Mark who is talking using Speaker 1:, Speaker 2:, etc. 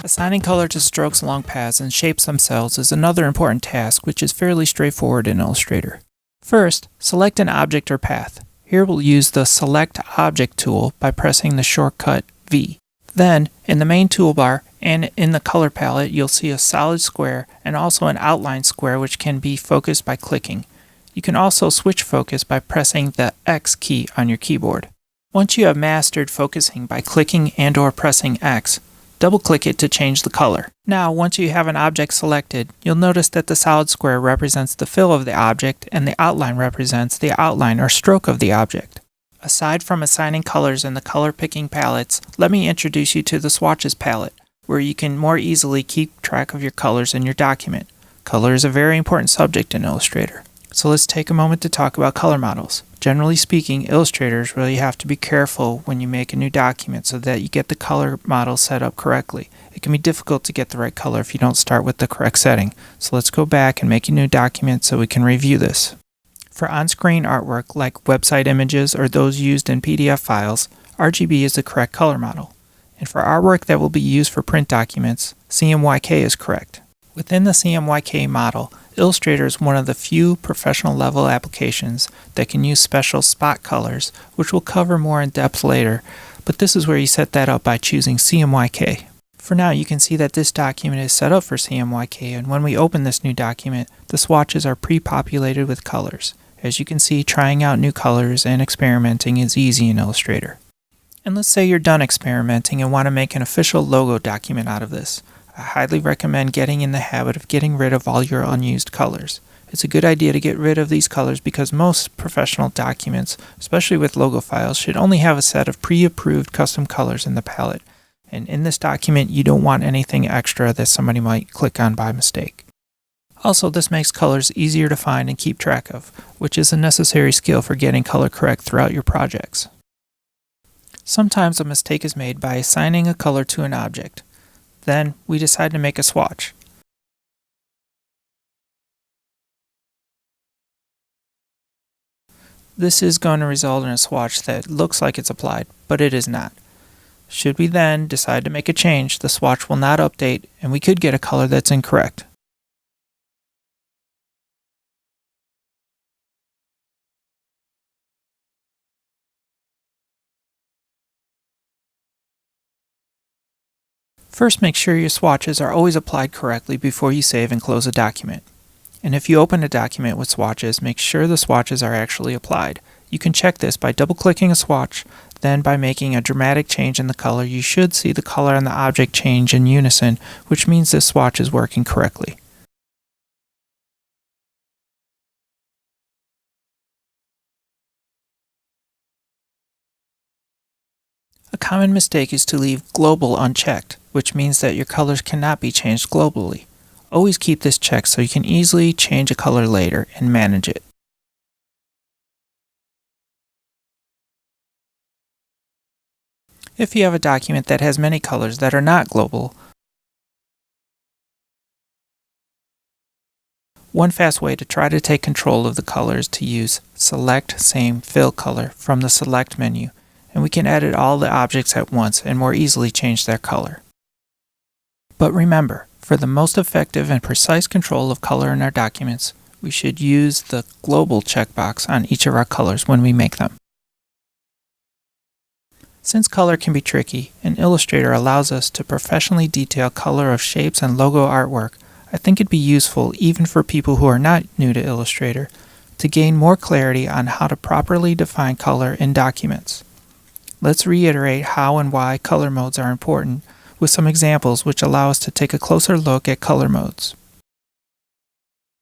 Speaker 1: Assigning color to strokes along paths and shapes themselves is another important task which is fairly straightforward in Illustrator. First, select an object or path. Here we'll use the Select Object tool by pressing the shortcut V. Then, in the main toolbar and in the color palette, you'll see a solid square and also an outline square which can be focused by clicking. You can also switch focus by pressing the X key on your keyboard. Once you have mastered focusing by clicking and/or pressing X, double-click it to change the color. Now, once you have an object selected, you'll notice that the solid square represents the fill of the object and the outline represents the outline or stroke of the object. Aside from assigning colors in the color picking palettes, let me introduce you to the Swatches palette, where you can more easily keep track of your colors in your document. Color is a very important subject in Illustrator. So let's take a moment to talk about color models. Generally speaking, illustrators really have to be careful when you make a new document so that you get the color model set up correctly. It can be difficult to get the right color if you don't start with the correct setting. So let's go back and make a new document so we can review this. For on-screen artwork like website images or those used in PDF files, RGB is the correct color model. And for artwork that will be used for print documents, CMYK is correct. Within the CMYK model, Illustrator is one of the few professional level applications that can use special spot colors, which we'll cover more in depth later, but this is where you set that up by choosing CMYK. For now, you can see that this document is set up for CMYK, and when we open this new document, the swatches are pre-populated with colors. As you can see, trying out new colors and experimenting is easy in Illustrator. And let's say you're done experimenting and want to make an official logo document out of this. I highly recommend getting in the habit of getting rid of all your unused colors. It's a good idea to get rid of these colors because most professional documents, especially with logo files, should only have a set of pre-approved custom colors in the palette. And in this document, you don't want anything extra that somebody might click on by mistake. Also, this makes colors easier to find and keep track of, which is a necessary skill for getting color correct throughout your projects. Sometimes a mistake is made by assigning a color to an object. Then we decide to make a swatch. This is going to result in a swatch that looks like it's applied, but it is not. Should we then decide to make a change, the swatch will not update and we could get a color that's incorrect. First, make sure your swatches are always applied correctly before you save and close a document. And if you open a document with swatches, make sure the swatches are actually applied. You can check this by double-clicking a swatch, then by making a dramatic change in the color, you should see the color on the object change in unison, which means this swatch is working correctly. A common mistake is to leave Global unchecked, which means that your colors cannot be changed globally. Always keep this checked so you can easily change a color later and manage it. If you have a document that has many colors that are not global, one fast way to try to take control of the color is to use Select Same Fill Color from the Select menu, and we can edit all the objects at once and more easily change their color. But remember, for the most effective and precise control of color in our documents, we should use the Global checkbox on each of our colors when we make them. Since color can be tricky, and Illustrator allows us to professionally detail color of shapes and logo artwork, I think it'd be useful, even for people who are not new to Illustrator, to gain more clarity on how to properly define color in documents. Let's reiterate how and why color modes are important with some examples which allow us to take a closer look at color modes.